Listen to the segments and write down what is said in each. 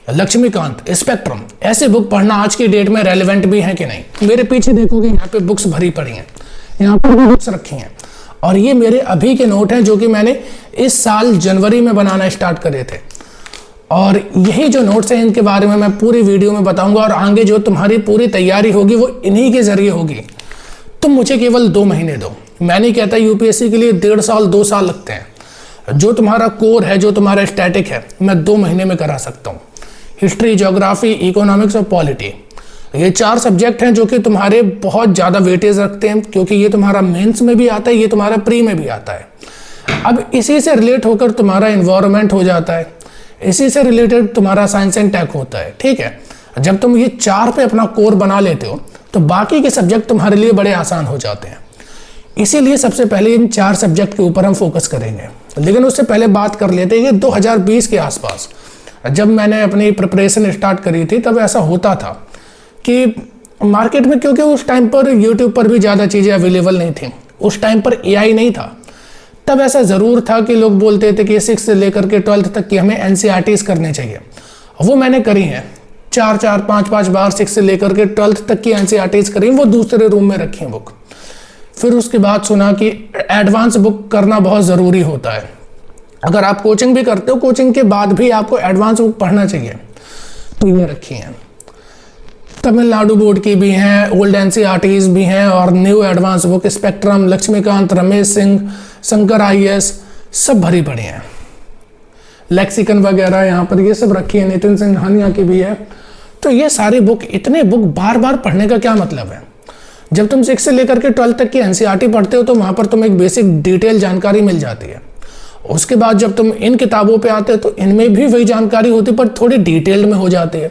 Laxmikant, spectrum, ऐसे book पढ़ना आज की डेट में रेलेवेंट भी है कि नहीं। मेरे पीछे देखोगे यहाँ पे बुक्स भरी पड़ी हैं, यहाँ पर भी बुक्स रखी हैं, और ये मेरे अभी के नोट हैं जो कि मैंने इस साल जनवरी में बनाना स्टार्ट करे थे। और यही जो नोट्स हैं इनके बारे में मैं पूरी वीडियो में बताऊंगा, और आगे जो तुम्हारी पूरी तैयारी होगी वो इन्हीं के जरिए होगी। तुम मुझे केवल 2 महीने दो। मैं नहीं कहता यूपीएससी के लिए 1.5 साल 2 साल लगते हैं। जो तुम्हारा कोर है, जो तुम्हारा स्टैटिक है, मैं 2 महीने में करा सकता हूँ। हिस्ट्री, ज्योग्राफी, इकोनॉमिक्स और पॉलिटी, ये 4 सब्जेक्ट हैं जो कि तुम्हारे बहुत ज़्यादा वेटेज रखते हैं, क्योंकि ये तुम्हारा मेंस में भी आता है, ये तुम्हारा प्री में भी आता है। अब इसी से रिलेट होकर तुम्हारा इन्वायरमेंट हो जाता है, इसी से रिलेटेड तुम्हारा साइंस एंड टेक होता है। ठीक है, जब तुम ये 4 पे अपना कोर बना लेते हो तो बाकी के सब्जेक्ट तुम्हारे लिए बड़े आसान हो जाते हैं। इसीलिए सबसे पहले इन 4 सब्जेक्ट के ऊपर हम फोकस करेंगे। लेकिन उससे पहले बात कर लेते हैं कि 2020 के आसपास जब मैंने अपनी प्रिपरेशन स्टार्ट करी थी, तब ऐसा होता था कि मार्केट में, क्योंकि उस टाइम पर यूट्यूब पर भी ज़्यादा चीज़ें अवेलेबल नहीं थी, उस टाइम पर एआई नहीं था, तब ऐसा ज़रूर था कि लोग बोलते थे कि 6 से लेकर के 12th तक की हमें एनसीईआरटीज़ करने चाहिए। वो मैंने करी हैं 4-4, 5-5 बार 6 से लेकर के 12th तक की एनसीईआरटीज़ करी, वो दूसरे रूम में रखी हैं बुक। फिर उसके बाद सुना कि एडवांस बुक करना बहुत ज़रूरी होता है। अगर आप कोचिंग भी करते हो, कोचिंग के बाद भी आपको एडवांस बुक पढ़ना चाहिए, तो ये रखी हैं। तमिलनाडु बोर्ड की भी हैं, ओल्ड एनसीईआरटीज़ भी हैं, और new advance book spectrum, Laxmikanth, Ramesh Singh, Shankar IAS, सब भरी पड़ी हैं। लेक्सिकन वगैरह यहाँ पर ये सब रखी है, नितिन सिंघानिया की भी है। तो ये सारी बुक, इतने बुक बार बार पढ़ने का क्या मतलब है। जब तुम 6 से लेकर के 12 तक की एनसीईआरटी पढ़ते हो तो वहाँ पर तुम्हें एक बेसिक डिटेल जानकारी मिल जाती है। उसके बाद जब तुम इन किताबों पे आते हो तो इनमें भी वही जानकारी होती है, पर थोड़ी डिटेल्ड में हो जाती है।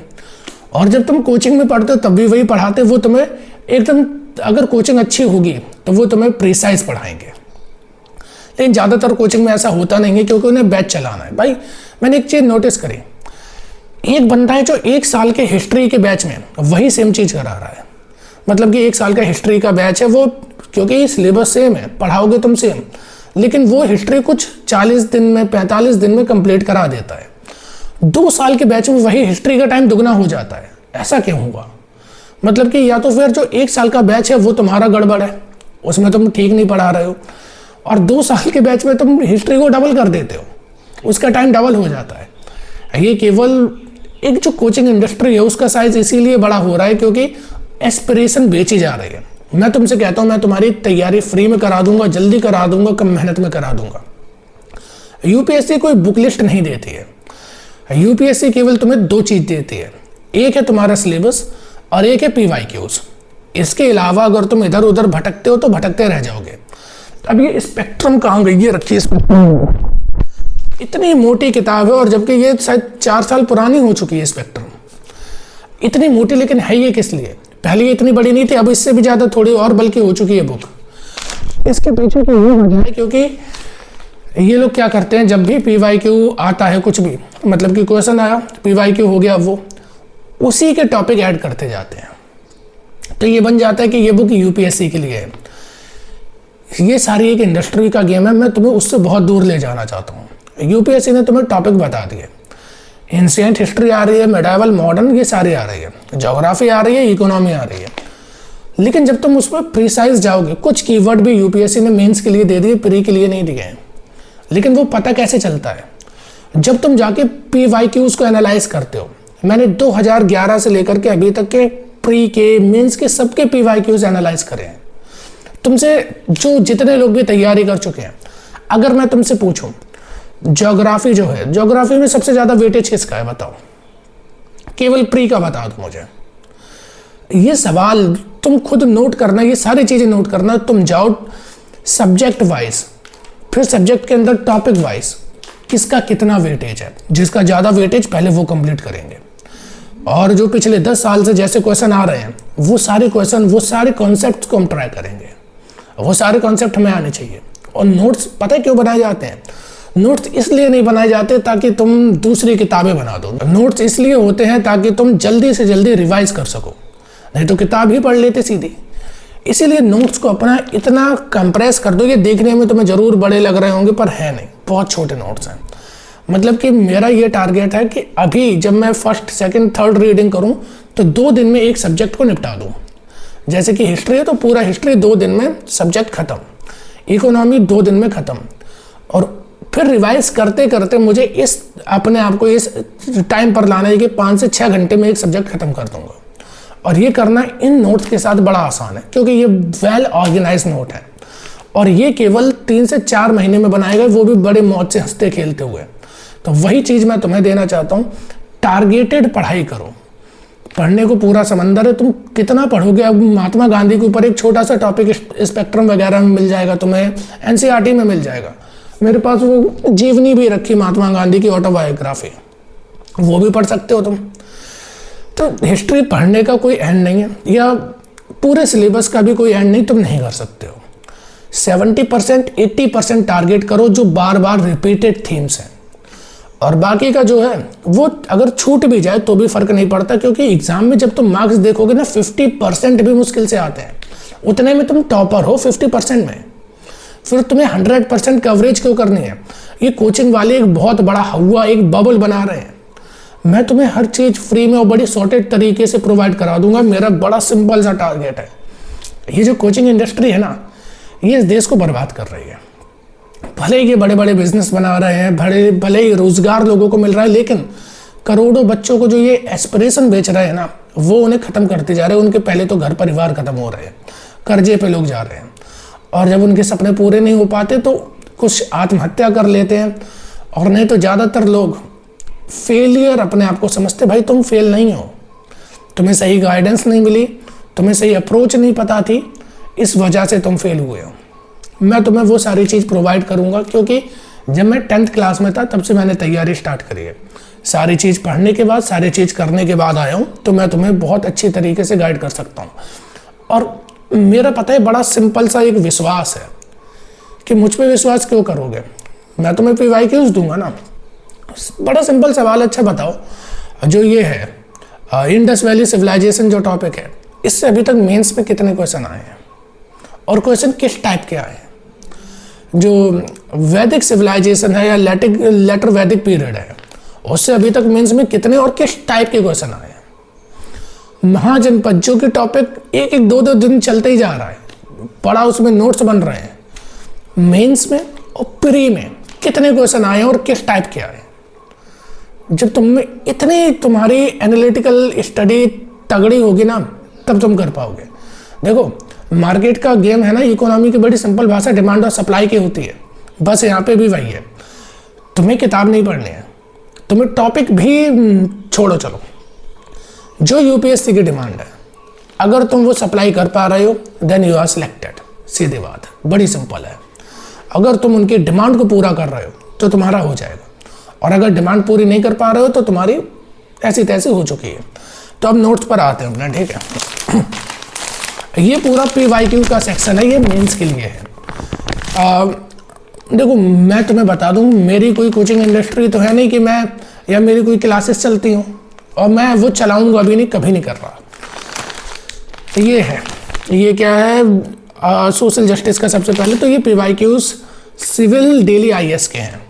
और जब तुम कोचिंग में पढ़ते हो तब भी वही पढ़ाते, वो तुम्हें एकदम, अगर कोचिंग अच्छी होगी तो वो तुम्हें प्रिसाइज पढ़ाएंगे। लेकिन ज़्यादातर कोचिंग में ऐसा होता नहीं है, क्योंकि उन्हें बैच चलाना है। भाई मैंने एक चीज़ नोटिस करी, एक बंदा है जो 1 साल के हिस्ट्री के बैच में वही सेम चीज़ करा रहा है। मतलब कि 1 साल का हिस्ट्री का बैच है वो, क्योंकि सिलेबस सेम है, पढ़ाओगे तुम सेम, लेकिन वो हिस्ट्री कुछ 40 दिन में, 45 दिन में कंप्लीट करा देता है। 2 साल के बैच में वही हिस्ट्री का टाइम दुगना हो जाता है। ऐसा क्यों हुआ? मतलब कि या तो फिर जो 1 साल का बैच है वो तुम्हारा गड़बड़ है, उसमें तुम ठीक नहीं पढ़ा रहे हो, और 2 साल के बैच में तुम हिस्ट्री को डबल कर देते हो, उसका टाइम डबल हो जाता है। ये केवल एक जो कोचिंग इंडस्ट्री है उसका साइज इसीलिए बड़ा हो रहा है क्योंकि एस्पिरेशन बेची जा रही है। मैं तुमसे कहता हूं मैं तुम्हारी तैयारी फ्री में करा दूंगा, जल्दी करा दूंगा, कम मेहनत में करा दूंगा। यूपीएससी कोई बुक लिस्ट नहीं देती है। यूपीएससी केवल तुम्हें 2 चीज देती है, एक है तुम्हारा सिलेबस और एक है पीवाईक्यूज। इसके अलावा अगर तुम इधर उधर भटकते हो तो भटकते रह जाओगे। अब ये स्पेक्ट्रम कहाँ गई, ये रखी है स्पेक्ट्रम, इतनी मोटी किताब है, और जबकि ये शायद 4 साल पुरानी हो चुकी है स्पेक्ट्रम, इतनी मोटी। लेकिन है ये किस लिए? पहले ये इतनी बड़ी नहीं थी, अब इससे भी ज़्यादा थोड़ी और बल्कि हो चुकी है बुक। इसके पीछे की ये वजह है क्योंकि ये लोग क्या करते हैं, जब भी पीवाईक्यू आता है, कुछ भी मतलब कि क्वेश्चन आया, पीवाईक्यू हो गया, वो उसी के टॉपिक ऐड करते जाते हैं। तो ये बन जाता है कि ये बुक यूपीएससी के लिए है। ये सारी एक इंडस्ट्री का गेम है, मैं तुम्हें उससे बहुत दूर ले जाना चाहता हूँ। यूपीएससी ने तुम्हें टॉपिक बता दिए, एंशिएंट हिस्ट्री आ रही है, मेडावल, मॉडर्न, ये सारी आ रही है, ज्योग्राफी आ रही है, इकोनॉमी आ रही है। लेकिन जब तुम उसमें प्रिसाइज जाओगे, कुछ कीवर्ड भी यूपीएससी ने मेंस के लिए दे दिए, प्री के लिए नहीं दिए हैं। लेकिन वो पता कैसे चलता है? जब तुम जाके पीवाईक्यूज को एनालाइज करते हो। मैंने 2011 से लेकर के अभी तक के प्री के, मेंस के, सबके पीवाईक्यूज एनालाइज करे हैं। तुमसे जो जितने लोग भी तैयारी कर चुके हैं, अगर मैं तुमसे पूछूं ज्योग्राफी जो है, ज्योग्राफी में सबसे ज्यादा वेटेज किसका है बताओ? केवल प्री का बता दो मुझे। ये सवाल तुम खुद नोट करना, ये सारी चीजें नोट करना। तुम जाओ सब्जेक्ट वाइज, फिर सब्जेक्ट के अंदर टॉपिक वाइज किसका कितना वेटेज है। जिसका ज्यादा वेटेज पहले वो कंप्लीट करेंगे, और जो पिछले 10 साल से जैसे क्वेश्चन आ रहे हैं वो सारे क्वेश्चन, वो सारे कॉन्सेप्ट को हम ट्राई करेंगे। वो सारे कॉन्सेप्ट हमें आने चाहिए। और नोट्स पता है क्यों बनाए जाते हैं? नोट्स इसलिए नहीं बनाए जाते ताकि तुम दूसरी किताबें बना दो। नोट्स इसलिए होते हैं ताकि तुम जल्दी से जल्दी रिवाइज कर सको, नहीं तो किताब ही पढ़ लेते सीधी। इसीलिए नोट्स को अपना इतना कंप्रेस कर दो। ये देखने में तुम्हें जरूर बड़े लग रहे होंगे, पर है नहीं, बहुत छोटे नोट्स हैं। मतलब कि मेरा ये टारगेट है कि अभी जब मैं फर्स्ट सेकंड थर्ड रीडिंग करूं तो 2 दिन में एक सब्जेक्ट को निपटा दूं। जैसे कि हिस्ट्री है तो पूरा हिस्ट्री 2 दिन में सब्जेक्ट खत्म, इकोनॉमी 2 दिन में खत्म, और फिर रिवाइज करते करते मुझे इस अपने आप को इस टाइम पर लाना है कि 5 से 6 घंटे में एक सब्जेक्ट खत्म कर दूंगा। और ये करना इन नोट्स के साथ बड़ा आसान है क्योंकि ये वेल ऑर्गेनाइज नोट है, और ये केवल 3 से 4 महीने में बनाएगा, वो भी बड़े मौज से हंसते खेलते हुए। तो वही चीज़ मैं तुम्हें देना चाहता हूँ, टारगेटेड पढ़ाई करो। पढ़ने को पूरा समंदर है, तुम कितना पढ़ोगे। अब महात्मा गांधी के ऊपर एक छोटा सा टॉपिक स्पेक्ट्रम वगैरह में मिल जाएगा, तुम्हें एनसीईआरटी में मिल जाएगा। मेरे पास वो जीवनी भी रखी महात्मा गांधी की ऑटोबायोग्राफी, वो भी पढ़ सकते हो तुम। तो हिस्ट्री पढ़ने का कोई एंड नहीं है, या पूरे सिलेबस का भी कोई एंड नहीं, तुम नहीं कर सकते हो। 70% 80% टारगेट करो जो बार बार रिपीटेड थीम्स हैं, और बाकी का जो है वो अगर छूट भी जाए तो भी फर्क नहीं पड़ता, क्योंकि एग्जाम में जब तुम मार्क्स देखोगे ना 50% भी मुश्किल से आते हैं। उतने में तुम टॉपर हो 50% में, फिर तुम्हें 100% कवरेज क्यों करनी है। ये कोचिंग वाले एक बहुत बड़ा हवा, एक बबल बना रहे हैं। मैं तुम्हें हर चीज़ फ्री में और बड़ी सॉर्टेड तरीके से प्रोवाइड करा दूंगा। मेरा बड़ा सिंपल सा टारगेट है। ये जो कोचिंग इंडस्ट्री है ना, ये इस देश को बर्बाद कर रही है। भले ही ये बड़े बड़े बिजनेस बना रहे हैं, भले ही रोजगार लोगों को मिल रहा है, लेकिन करोड़ों बच्चों को जो ये एस्पिरेशन बेच रहे हैं ना, वो उन्हें खत्म करते जा रहे हैं। उनके पहले तो घर परिवार खत्म हो रहे हैं, कर्जे पे लोग जा रहे हैं, और जब उनके सपने पूरे नहीं हो पाते तो कुछ आत्महत्या कर लेते हैं, और नहीं तो ज़्यादातर लोग फेलियर अपने आप को समझते। भाई तुम फेल नहीं हो, तुम्हें सही गाइडेंस नहीं मिली, तुम्हें सही अप्रोच नहीं पता थी, इस वजह से तुम फेल हुए हो। मैं तुम्हें वो सारी चीज़ प्रोवाइड करूंगा, क्योंकि जब मैं 10th क्लास में था तब से मैंने तैयारी स्टार्ट करी है। सारी चीज़ पढ़ने के बाद, सारी चीज़ करने के बाद आया हूँ, तो मैं तुम्हें बहुत अच्छी तरीके से गाइड कर सकता हूँ। और मेरा पता है बड़ा सिंपल सा एक विश्वास है कि मुझ पर विश्वास क्यों करोगे। मैं तुम्हें PYQs दूंगा ना। बड़ा सिंपल सवाल, अच्छा बताओ जो ये है इंडस वैली सिविलाइजेशन जो टॉपिक है, इससे अभी तक मेंस में कितने क्वेश्चन आए हैं, और क्वेश्चन किस टाइप के आए हैं। जो वैदिक सिविलाइजेशन है या लेटर वैदिक पीरियड है, उससे अभी तक मेंस में कितने और किस टाइप के क्वेश्चन आए हैं। महाजनपद जो कि टॉपिक एक एक 2-2 दिन चलते ही जा रहा है, बड़ा उसमें नोट्स बन रहे हैं। मेंस में और प्री में कितने क्वेश्चन आए हैं और किस टाइप के आए। जब तुम्हारी एनालिटिकल स्टडी तगड़ी होगी ना, तब तुम कर पाओगे। देखो मार्केट का गेम है ना, इकोनॉमी की बड़ी सिंपल भाषा डिमांड और सप्लाई की होती है। बस यहाँ पे भी वही है, तुम्हें किताब नहीं पढ़नी है, तुम्हें टॉपिक भी छोड़ो चलो, जो यूपीएससी की डिमांड है अगर तुम वो सप्लाई कर पा रहे हो देन यू आर सिलेक्टेड। सीधी बात है, बड़ी सिंपल है। अगर तुम उनकी डिमांड को पूरा कर रहे हो तो तुम्हारा हो जाएगा, और अगर डिमांड पूरी नहीं कर पा रहे हो तो तुम्हारी ऐसी तैसी हो चुकी है। तो अब नोट्स पर आते हैं अपना, ठीक है। ये पूरा PYQ का सेक्शन है, ये मेंस के लिए है। देखो मैं तुम्हें बता दूं, मेरी कोई कोचिंग इंडस्ट्री तो है नहीं कि मैं, या मेरी कोई क्लासेस चलती हूँ और मैं वो चलाऊंगा अभी नहीं, कभी नहीं कर रहा। ये है, ये क्या है, सोशल जस्टिस का। सबसे पहले तो ये PYQs सिविल डेली IS के हैं।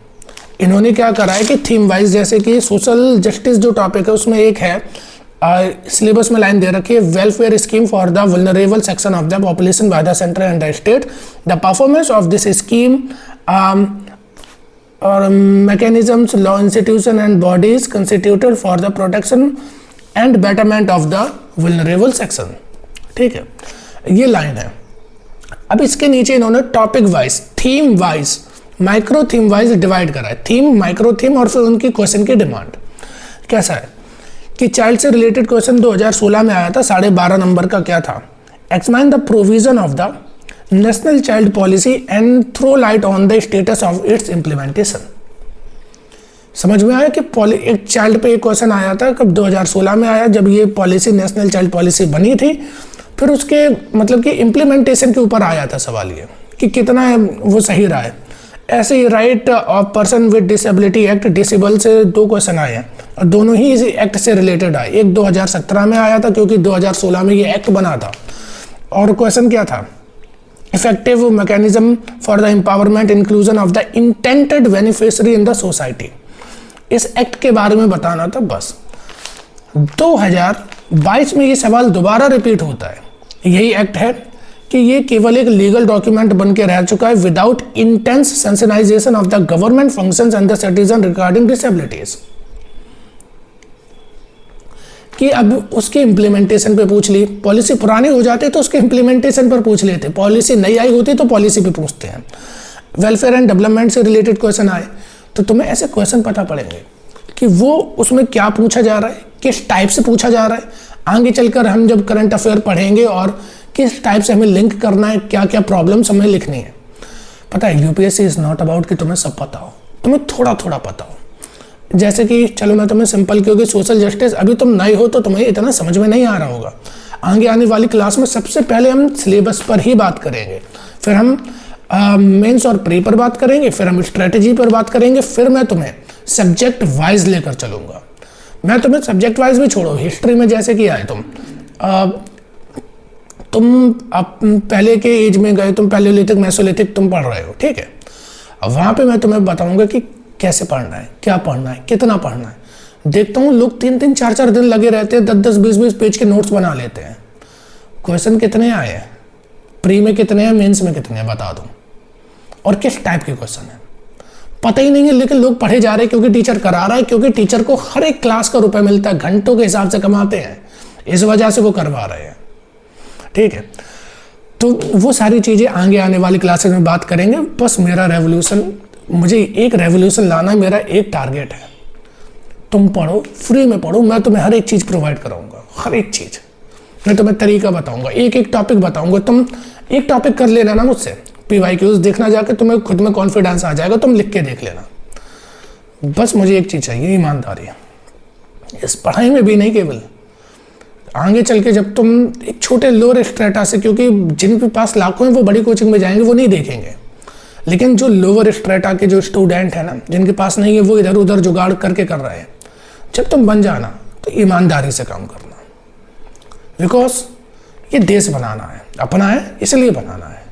इन्होंने क्या करा है कि थीम वाइज, जैसे कि सोशल जस्टिस जो टॉपिक है उसमें एक है, सिलेबस में लाइन दे रखी है, welfare scheme for the vulnerable section of the population by the centre and the state, the performance of this scheme और mechanisms, law institution and bodies constituted for the protection and betterment of the vulnerable section. ठीक है, ये line है। अब इसके नीचे इन्होंने topic wise, theme wise, micro theme wise divide करा है। थीम, माइक्रो थीम और फिर उनकी क्वेश्चन की डिमांड कैसा है कि चाइल्ड से रिलेटेड क्वेश्चन 2016 में आया था, 12.5 नंबर का क्या था, explain the provision of the national child policy and throw light on the status of its implementation. समझ में आया कि एक चाइल्ड पे एक क्वेश्चन आया था, कब 2016 में आया, जब ये पॉलिसी नेशनल चाइल्ड पॉलिसी बनी थी। फिर उसके मतलब कि इम्प्लीमेंटेशन के ऊपर आया था सवाल ये कि कितना वो सही रहा है। ऐसे ही right of person with disability act, disable से 2 क्वेश्चन आए हैं और दोनों ही इसी एक्ट से रिलेटेड आए। एक 2017 में आया था क्योंकि 2016 में ये एक्ट बना था, और क्वेश्चन क्या था, effective mechanism for the empowerment inclusion of the intended beneficiary in the society. इस एक्ट के बारे में बताना था बस। 2022 में ये सवाल दोबारा रिपीट होता है। यही एक्ट है कि ये केवल एक लीगल डॉक्यूमेंट बन के रह चुका है without intense sensitization of the government functions and the citizen regarding disabilities. कि अब उसकी इंप्लीमेंटेशन पे पूछ ली, पॉलिसी पुरानी हो जाती तो उसके इंप्लीमेंटेशन पर पूछ लेते, पॉलिसी नई आई होती तो पॉलिसी पे पूछते हैं। वेलफेयर एंड डेवलपमेंट से रिलेटेड क्वेश्चन आए तो तुम्हें ऐसे क्वेश्चन पता पड़ेंगे कि वो उसमें क्या पूछा जा रहा है, किस टाइप से पूछा जा रहा है। आगे चलकर हम जब करंट अफेयर पढ़ेंगे और किस टाइप से हमें लिंक करना है, क्या क्या प्रॉब्लम्स हमें लिखनी है। पता है यूपीएससी इज नॉट अबाउट कि तुम्हें सब पता हो, तुम्हें थोड़ा थोड़ा पता हो। जैसे कि चलो मैं तुम्हें सिंपल, क्योंकि सोशल जस्टिस अभी तुम नए हो तो तुम्हें इतना समझ में नहीं आ रहा होगा। आगे आने वाली क्लास में सबसे पहले हम सिलेबस पर ही बात करेंगे, फिर हम मेंस और प्री पर बात करेंगे, फिर हम स्ट्रेटेजी पर बात करेंगे, फिर मैं तुम्हें सब्जेक्ट वाइज लेकर चलूंगा। मैं तुम्हें सब्जेक्ट वाइज भी छोड़ो, हिस्ट्री में जैसे कि आए तुम अब पहले के एज में गए, तुम पैलियोलिथिक मेसोलिथिक तुम पढ़ रहे हो, ठीक है। अब वहाँ पे मैं तुम्हें बताऊंगा कि कैसे पढ़ना है, क्या पढ़ना है, कितना पढ़ना है। देखता हूँ लोग 3-3, 4-4 दिन लगे रहते हैं, 10-10, 20-20 पेज के नोट्स बना लेते हैं। क्वेश्चन कितने आए हैं, प्री में कितने हैं, मेंस में कितने हैं बता दूँ, और किस टाइप के क्वेश्चन है पता ही नहीं है। लेकिन लोग पढ़े जा रहे हैं क्योंकि टीचर करा रहा है, क्योंकि टीचर को हर एक क्लास का रुपए मिलता है, घंटों के हिसाब से कमाते हैं, इस वजह से वो करवा रहे हैं, ठीक है। तो वो सारी चीज़ें आगे आने वाली क्लासेस में बात करेंगे। बस मेरा रेवोल्यूशन, मुझे एक रेवोल्यूशन लाना है, मेरा एक टारगेट है। तुम पढ़ो, फ्री में पढ़ो, मैं तुम्हें हर एक चीज़ प्रोवाइड कराऊंगा, हर एक चीज़ मैं तुम्हें तरीका बताऊंगा, एक एक टॉपिक बताऊंगा। तुम एक टॉपिक कर लेना ना मुझसे, PYQs देखना जाके, तुम्हें खुद में कॉन्फिडेंस आ जाएगा, तुम लिख के देख लेना। बस मुझे एक चीज़ चाहिए, ईमानदारी। इस पढ़ाई में भी नहीं, केवल आगे चल के जब तुम एक छोटे लोअर स्ट्रेटा से, क्योंकि जिनके पास लाखों हैं वो बड़ी कोचिंग में जाएंगे, वो नहीं देखेंगे, लेकिन जो लोअर स्ट्रेटा के जो स्टूडेंट है ना, जिनके पास नहीं है, वो इधर उधर जुगाड़ करके कर रहे हैं, जब तुम बन जाना तो ईमानदारी से काम करना, बिकॉज ये देश बनाना है, अपना है, इसलिए बनाना है।